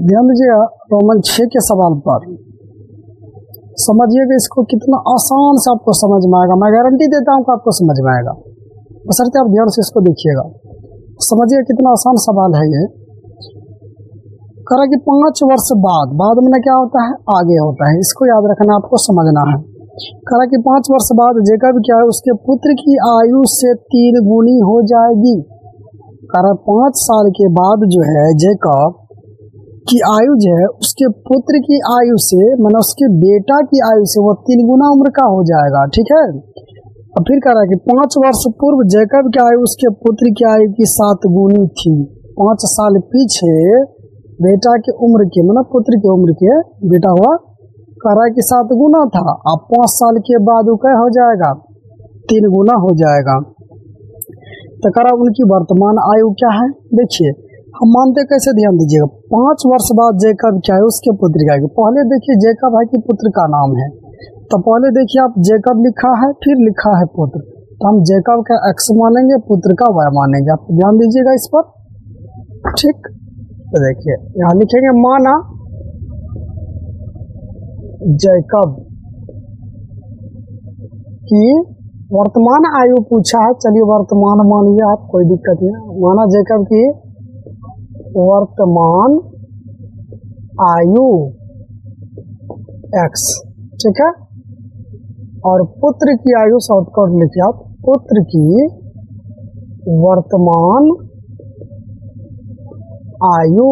ध्यान दीजिए रोमन 6 के सवाल पर समझिएगा, इसको कितना आसान से आपको समझ में आएगा। मैं गारंटी देता हूँ कि आपको समझ में आएगा, बशर्ते आप ध्यान से इसको देखिएगा। समझिए कितना आसान सवाल है ये। करा कि 5 वर्ष बाद में क्या होता है, आगे होता है, इसको याद रखना, आपको समझना है। करा कि 5 वर्ष बाद जेकब क्या है, उसके पुत्र की आयु से 3 गुनी हो जाएगी। करा 5 साल के बाद जो है जेकब की आयु जो है उसके पुत्र की आयु से, मतलब उसके बेटा की आयु से वो 3 गुना उम्र का हो जाएगा। ठीक है। और फिर कह रहा है कि 5 वर्ष पूर्व जैकब की आयु उसके पुत्र की आयु की 7 गुनी थी। 5 साल पीछे बेटा की उम्र के, मतलब पुत्र की उम्र के बेटा हुआ, कह रहा है कि 7 गुना था। अब 5 साल के बाद वो क्या हो जाएगा, 3 गुना हो जाएगा। तो कह रहा उनकी वर्तमान आयु क्या है, देखिए हम मानते कैसे, ध्यान दीजिएगा। 5 वर्ष बाद जैकब क्या है, उसके पुत्र का, पहले देखिए जैकब है कि पुत्र का नाम है, तो पहले देखिए आप जैकब लिखा है, फिर लिखा है पुत्र, तो हम जैकब का एक्स मानेंगे, पुत्र का वाई मानेंगे। आप ध्यान दीजिएगा इस पर। ठीक, तो देखिए यहाँ लिखेंगे माना जैकब की वर्तमान आयु पूछा है, चलिए वर्तमान मानिए आप, कोई दिक्कत नहीं। माना जैकब की वर्तमान आयु x, ठीक है, और पुत्र की आयु शॉर्टकट लिखिए आप, पुत्र की वर्तमान आयु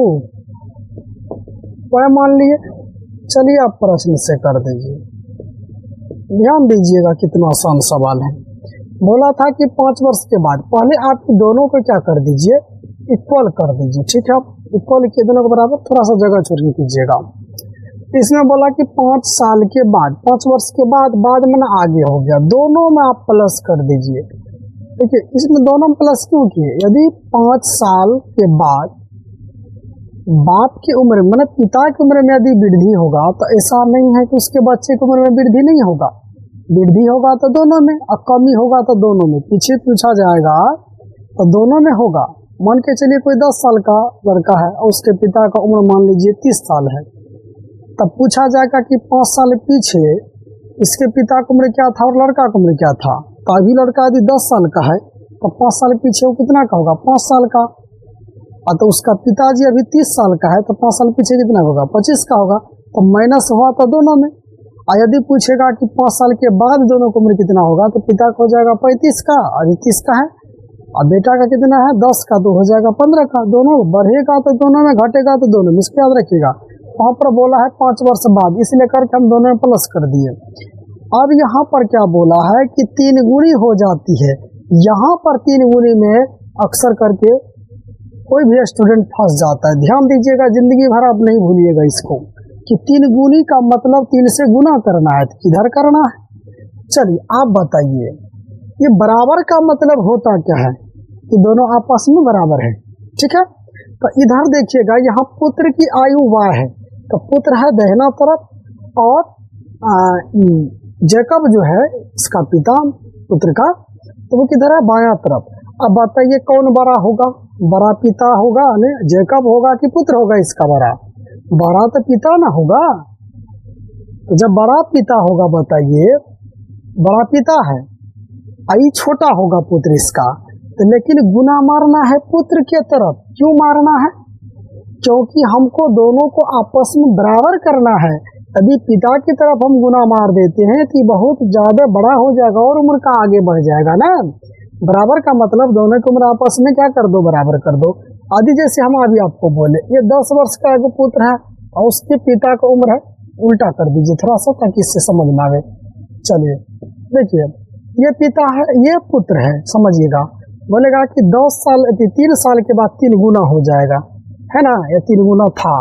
वह मान लिए। चलिए आप प्रश्न से कर दीजिए। ध्यान दीजिएगा कितना आसान सवाल है। बोला था कि 5 वर्ष के बाद, पहले आप दोनों को क्या कर दीजिए, इक्वल कर दीजिए। ठीक है, आप इक्वल किए दोनों के बराबर, थोड़ा सा जगह छोड़ के कीजिएगा। इसमें बोला कि 5 साल के बाद, 5 वर्ष के बाद में ना आगे हो गया, दोनों में आप प्लस कर दीजिए। देखिए इसमें दोनों में प्लस क्यों किए, यदि 5 साल के बाद बाप की उम्र, मतलब पिता की उम्र में यदि वृद्धि होगा, तो ऐसा नहीं है कि उसके बच्चे की उम्र में वृद्धि नहीं होगा। वृद्धि होगा तो दोनों में, और कमी होगा तो दोनों में। पीछे पूछा जाएगा तो दोनों में होगा। मान के चलिए कोई 10 साल का लड़का है और उसके पिता का उम्र मान लीजिए 30 साल है, तब पूछा जाएगा कि 5 साल पीछे इसके पिता की उम्र क्या था और लड़का की उम्र क्या था। तो अभी लड़का यदि 10 साल का है तो 5 साल पीछे वो कितना का होगा, 5 साल का। और तो उसका पिताजी अभी 30 साल का है तो 5 साल पीछे कितना होगा, 25 का होगा। तो माइनस हुआ तो दोनों में। और यदि पूछेगा कि 5 साल के बाद दोनों की उम्र कितना होगा, तो पिता को हो जाएगा 35 का और 30 का है, और बेटा का कितना है 10 का, तो हो जाएगा 15 का। दोनों बढ़ेगा तो दोनों में, घटेगा तो दोनों में, इसको याद रखिएगा। वहाँ पर बोला है 5 वर्ष बाद, इसलिए करके हम दोनों में प्लस कर दिए। अब यहाँ पर क्या बोला है कि 3 गुनी हो जाती है। यहाँ पर 3 गुनी में अक्सर करके कोई भी स्टूडेंट फंस जाता है। ध्यान दीजिएगा, जिंदगी भर आप नहीं भूलिएगा इसको, कि 3 गुनी का मतलब 3 से गुना करना है, किधर करना है। चलिए आप बताइए, ये बराबर का मतलब होता क्या है, कि दोनों आपस में बराबर है। ठीक है, तो इधर देखिएगा, यहाँ पुत्र की आयु y है, तो पुत्र है दाहिना तरफ, और जैकब जो है इसका पिता पुत्र का, तो वो किधर है, बायां तरफ। अब बताइए कौन बड़ा होगा, बड़ा पिता होगा ने जैकब होगा कि पुत्र होगा इसका बड़ा? बड़ा तो पिता ना होगा। तो जब बड़ा पिता होगा, बताइए बड़ा पिता है, आई छोटा होगा पुत्र इसका, तो लेकिन गुना मारना है पुत्र के तरफ। क्यों मारना है, क्योंकि हमको दोनों को आपस में बराबर करना है। यदि पिता की तरफ हम गुना मार देते हैं तो बहुत ज्यादा बड़ा हो जाएगा और उम्र का आगे बढ़ जाएगा ना। बराबर का मतलब दोनों की उम्र आपस में क्या कर दो, बराबर कर दो। आदि जैसे हम अभी आपको बोले ये 10 वर्ष का एक पुत्र है और उसके पिता का उम्र है, उल्टा कर दीजिए थोड़ा सा ताकि इससे समझ में आवे। चलिए देखिए, ये पिता है, ये पुत्र है, समझिएगा। बोलेगा कि 10 साल 3 साल के बाद 3 गुना हो जाएगा, है ना, ये 3 गुना था।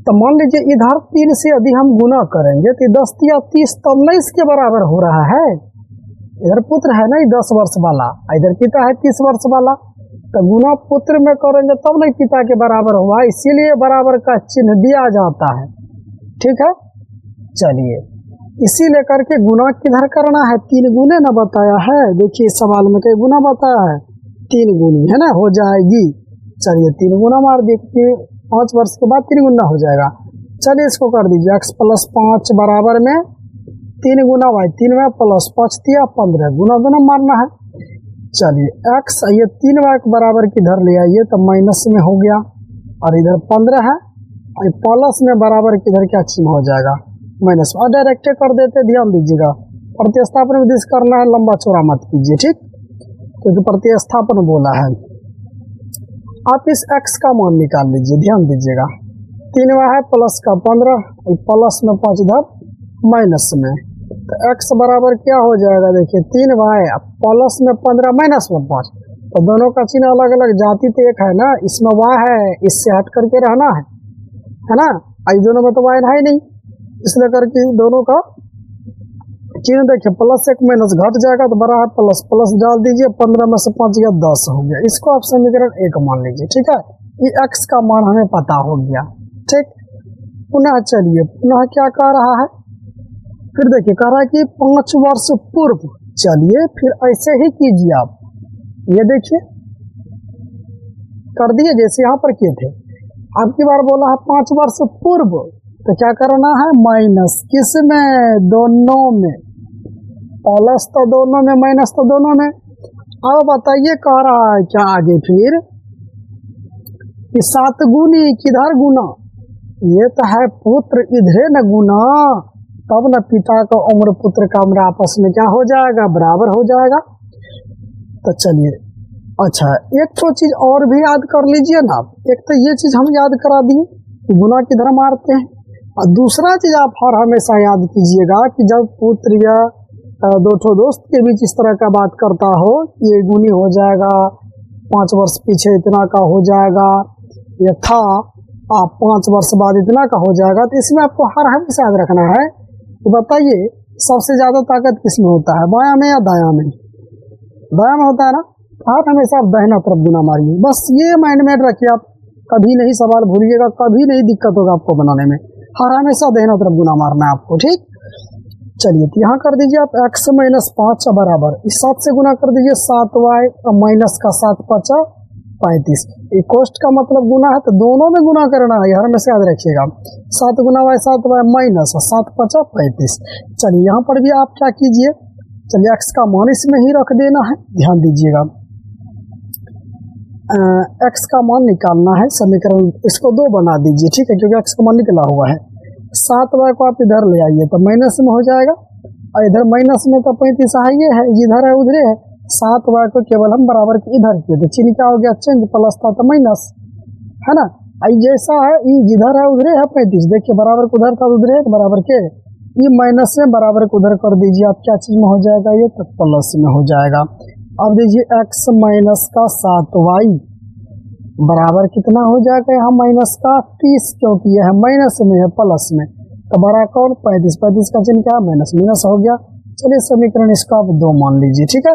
तो मान लीजिए इधर 3 से यदि हम गुना करेंगे तो 10 या 30 तब नहीं इसके बराबर हो रहा है। इधर पुत्र है ना 10 वर्ष वाला, इधर पिता है 30 वर्ष वाला, तो गुना पुत्र में करेंगे तब नहीं पिता के बराबर हुआ, इसीलिए बराबर का चिन्ह दिया जाता है। ठीक है, चलिए इसी लेकर के गुना किधर करना है, 3 गुने ना बताया है। देखिए इस सवाल में कई गुना बताया है, 3 गुनी है ना, हो जाएगी। चलिए 3 गुना मार देखिए, 5 वर्ष के बाद 3 गुना हो जाएगा। चलिए इसको कर दीजिए x प्लस 5 बराबर में 3 गुना y, 3 y प्लस 5 दिया 15, गुना दोनों मारना है। चलिए x ये 3 y के बराबर किधर ले आइए तो माइनस में हो गया, और इधर 15 है, और प्लस में बराबर किधर क्या चिन्ह हो जाएगा माइनस, और डायरेक्ट कर देते। ध्यान दीजिएगा प्रतिस्थापन विधि से करना है, लंबा चौड़ा मत कीजिए, ठीक, क्योंकि प्रतिस्थापन बोला है। आप इस x का मान निकाल लीजिए, ध्यान दीजिएगा 3 y है प्लस का 15, प्लस में 5 इधर माइनस में, तो x बराबर क्या हो जाएगा देखिए 3 y प्लस में 15 माइनस में 5, तो दोनों का चिन्ह अलग अलग, जाति तो एक है ना, इसमें y है, इससे हट करके रहना है ना, आई दोनों में तो y है ही नहीं, इसलिए करके दोनों का चिन्ह देखिए प्लस 1 माइनस घट जाएगा तो बड़ा है प्लस, प्लस डाल दीजिए, 15 में से 5 गया 10 हो गया। इसको आप समीकरण 1 मान लीजिए, ठीक है, ये x का मान हमें पता हो गया, ठीक। पुनः चलिए पुनः क्या कह रहा है, फिर देखिए कह रहा है कि 5 वर्ष पूर्व, चलिए फिर ऐसे ही कीजिए आप, ये देखिए कर दिए जैसे यहाँ पर किए थे। अब की बार बोला है 5 वर्ष पूर्व, तो क्या करना है माइनस, किस में, दोनों में, प्लस तो दोनों में माइनस तो दोनों में। अब बताइए कह रहा है क्या आगे फिर कि 7 गुनी किधर गुना, ये तो है पुत्र इधरे न गुना, तब न पिता का उम्र पुत्र का उम्र आपस में क्या हो जाएगा बराबर हो जाएगा। तो चलिए अच्छा एक तो चीज और भी याद कर लीजिए ना, एक तो ये चीज हम याद करा दिए कि गुना किधर मारते हैं, और दूसरा चीज आप हर हमेशा याद कीजिएगा कि जब पुत्र या दो ठो दोस्त के बीच इस तरह का बात करता हो कि ये गुनी हो जाएगा, 5 वर्ष पीछे इतना का हो जाएगा, ये था 5 वर्ष बाद इतना का हो जाएगा, तो इसमें आपको हर हमेशा याद रखना है कि बताइए सबसे ज्यादा ताकत किसमें होता है, बायां में या दायां में, दायां में होता है ना, हर हमेशा आप दाहिना तरफ गुना मारिए, बस ये माइंड में रखिए आप, कभी नहीं सवाल भूलिएगा, कभी नहीं दिक्कत होगा आपको बनाने में, हर हमेशा दाहिना तरफ गुना मारना है आपको, ठीक। चलिए तो यहाँ कर दीजिए आप x माइनस 5 बराबर, इस 7 से गुना कर दीजिए 7y माइनस का 7 5 35, कोष्ट का मतलब गुना है तो दोनों में गुना करना है, हर हमेशा याद रखिएगा, 7 गुना y 7y माइनस 7 5 35। चलिए यहाँ पर भी आप क्या कीजिए, चलिए x का मान इसमें ही रख देना है, ध्यान दीजिएगा x का मान निकालना है, समीकरण इसको 2 बना दीजिए, ठीक है, क्योंकि x का मान निकला हुआ है। 7y को आप इधर ले आइए तो माइनस में हो जाएगा, और इधर माइनस में तो 35 है, ये है जिधर है उधरे है, 7y को केवल हम बराबर के इधर किए तो चिन्ह क्या हो गया चेंज, प्लस था तो माइनस, है ना, आई जैसा है ये जिधर है उधरे है 35, देखिए बराबर को उधर था उधरे है, बराबर के ये माइनस में बराबर को उधर कर दीजिए, आप क्या चीज में हो जाएगा ये तो प्लस में हो जाएगा। अब दीजिए x माइनस का 7y बराबर कितना हो जाएगा यहाँ माइनस का 30, क्योंकि यह है माइनस में है प्लस में, तो बड़ा कौन 35, 35 का चिन्ह क्या माइनस, माइनस हो गया। चलिए समीकरण इसका आप 2 मान लीजिए, ठीक है।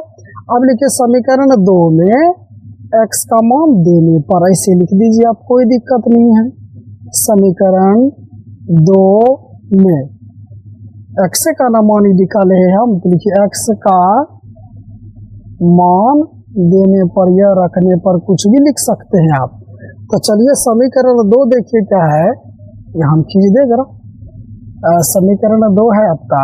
अब लिखिए समीकरण 2 में x का मान देने पर ऐसे लिख दीजिए, आप कोई दिक्कत नहीं है। समीकरण 2 में x का ना मान निकाले हैं हम, तो लिखिए x का मान देने पर या रखने पर कुछ भी लिख सकते हैं आप। तो चलिए समीकरण 2 देखिए क्या है, यहाँ हम खींच दे जरा, समीकरण 2 है आपका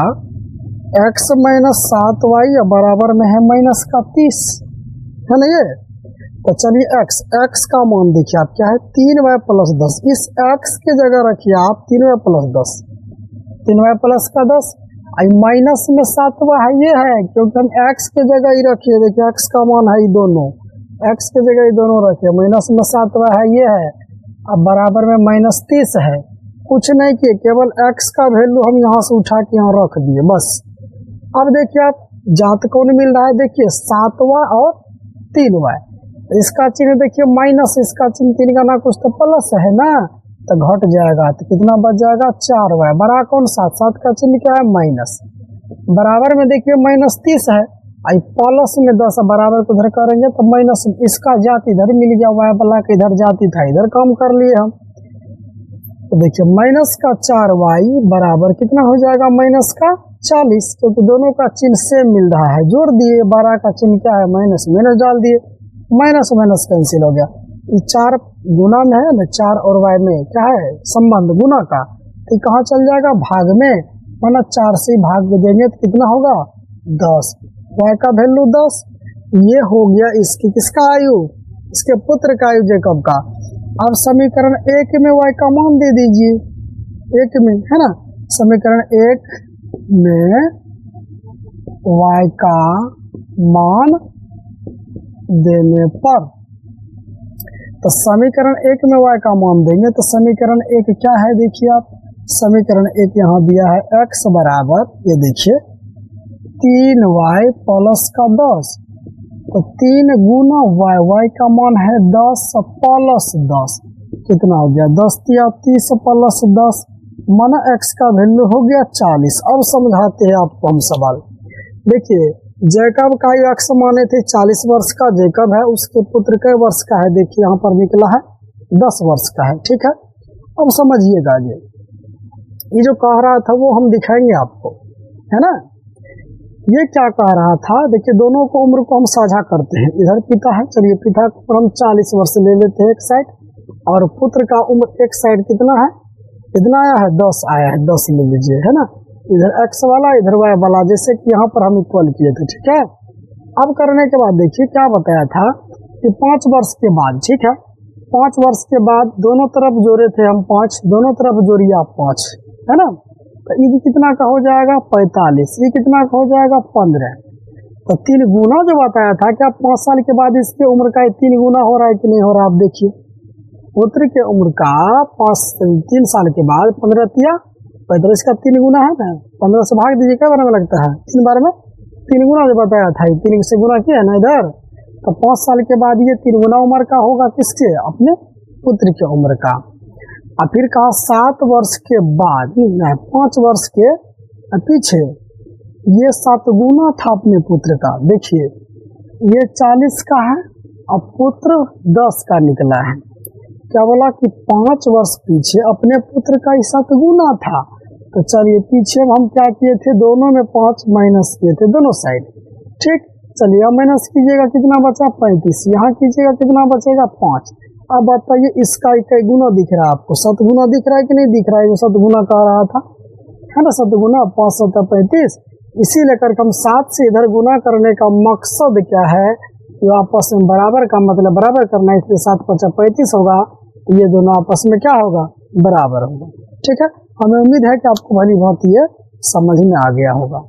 x माइनस 7y बराबर में है माइनस का 30, है ना ये। तो चलिए x का मान देखिए आप क्या है 3y प्लस 10, इस x के जगह रखिए आप 3y प्लस 10, 3y प्लस का 10, माइनस में 7y है ये है, क्योंकि हम x के जगह ही रखिए, देखिए x का मान है ये दोनों, x के जगह ही दोनों रखिए, माइनस में 7y है ये है, अब बराबर में माइनस 30 है, कुछ नहीं किए, केवल x का वैल्यू हम यहाँ से उठा के यहाँ रख दिए बस। अब देखिए आप जात कौन मिल रहा है, देखिए 7y और 3y, इसका चिन्ह देखिए माइनस, इसका चिन्ह 3 का ना कुछ तो प्लस है ना, तो घट जाएगा, तो कितना बच जाएगा 4y, बड़ा कौन 7, 7 का चिन्ह क्या है माइनस, बराबर में देखिए माइनस 30 है, आई प्लस में 10 बराबर को इधर करेंगे तो माइनस, इसका जात इधर मिल गया, y वाला का इधर जाती था, इधर काम कर लिए हम, तो देखिए माइनस का 4y बराबर कितना हो जाएगा माइनस का 40, क्योंकि दोनों का चिन्ह सेम मिल रहा है, जोड़ दिए, 12 का चिन्ह क्या है माइनस, माइनस डाल दिए, माइनस माइनस कैंसिल हो गया, ये 4 गुना में है ना, 4 और y में क्या है संबंध गुना का, तो कहाँ चल जाएगा भाग में, माना 4 से भाग देंगे तो कितना होगा 10, y का वैल्यू 10। ये हो गया इसकी किसका आयु, इसके पुत्र का आयु जेकब का। अब समीकरण 1 में y का मान दे दीजिए, 1 में है ना, समीकरण 1 में y का मान देने पर, तो समीकरण 1 में y का मान देंगे तो समीकरण 1 क्या है देखिए आप, समीकरण 1 यहाँ दिया है x बराबर, ये देखिए 3y प्लस का 10, तो 3 गुना y का मान है 10 प्लस 10, कितना हो गया 10 या 30 प्लस 10, माना x का वैल्यू हो गया 40। अब समझाते हैं आपको हम सवाल। देखिए जैकब का आयु x माने थे 40 वर्ष का, जैकब है उसके पुत्र के वर्ष का है, देखिए यहाँ पर निकला है 10 वर्ष का है, ठीक है। अब समझिएगा ये जो कह रहा था वो हम दिखाएंगे आपको, है ना। ये क्या कह रहा था, देखिए दोनों को उम्र को हम साझा करते हैं, इधर पिता है, चलिए पिता को हम 40 वर्ष ले लेते हैं एक साइड, और पुत्र का उम्र एक साइड कितना है, कितना आया है 10 आया है, 10 ले लीजिए, है ना। इधर x वाला इधर y वाला, जैसे कि यहाँ पर हम इक्वल किए थे, ठीक है। अब करने के बाद देखिए क्या बताया था कि 5 वर्ष के बाद, ठीक है, 5 वर्ष के बाद दोनों तरफ जोड़े थे हम 5, दोनों तरफ जोड़िए आप 5, है ना। तो ये कितना का हो जाएगा 45, ये कितना का हो जाएगा 15, तो 3 गुना जो बताया था, क्या 5 साल के बाद इसके उम्र का 3 गुना हो रहा है कि नहीं हो रहा, आप देखिए पुत्र के उम्र का 3 साल के बाद 15 तिया 45 का 3 गुना है ना, 15 से भाग दीजिए क्या बार में लगता है, 3 बार में 3 गुना जो बताया था, 3 से गुना किया ना इधर, तो 5 साल के बाद ये 3 गुना उम्र का होगा किसके, अपने पुत्र के उम्र का। और फिर कहा 7 वर्ष के बाद, 5 वर्ष के पीछे ये 7 गुना था अपने पुत्र का, देखिए ये 40 का है अब पुत्र 10 का निकला है, क्या बोला कि 5 वर्ष पीछे अपने पुत्र का 7 गुना था। तो चलिए पीछे हम क्या किए थे, दोनों में 5 माइनस किए थे दोनों साइड, ठीक। चलिए अब माइनस कीजिएगा कितना बचा 35, यहाँ कीजिएगा कितना बचेगा 5। अब बताइए इसका इकाई गुना दिख रहा है आपको, 7 गुना दिख रहा है कि नहीं दिख रहा है, जो 7 गुना कह रहा था, है ना, 7 गुना 5 7 35, इसी लेकर हम 7 से इधर गुना करने का मकसद क्या है, जो आपस में बराबर का मतलब बराबर करना है, इसलिए 7 5 35 होगा, ये दोनों आपस में क्या होगा बराबर होगा, ठीक है। हमें उम्मीद है कि आपको भली भांति ये समझ में आ गया होगा।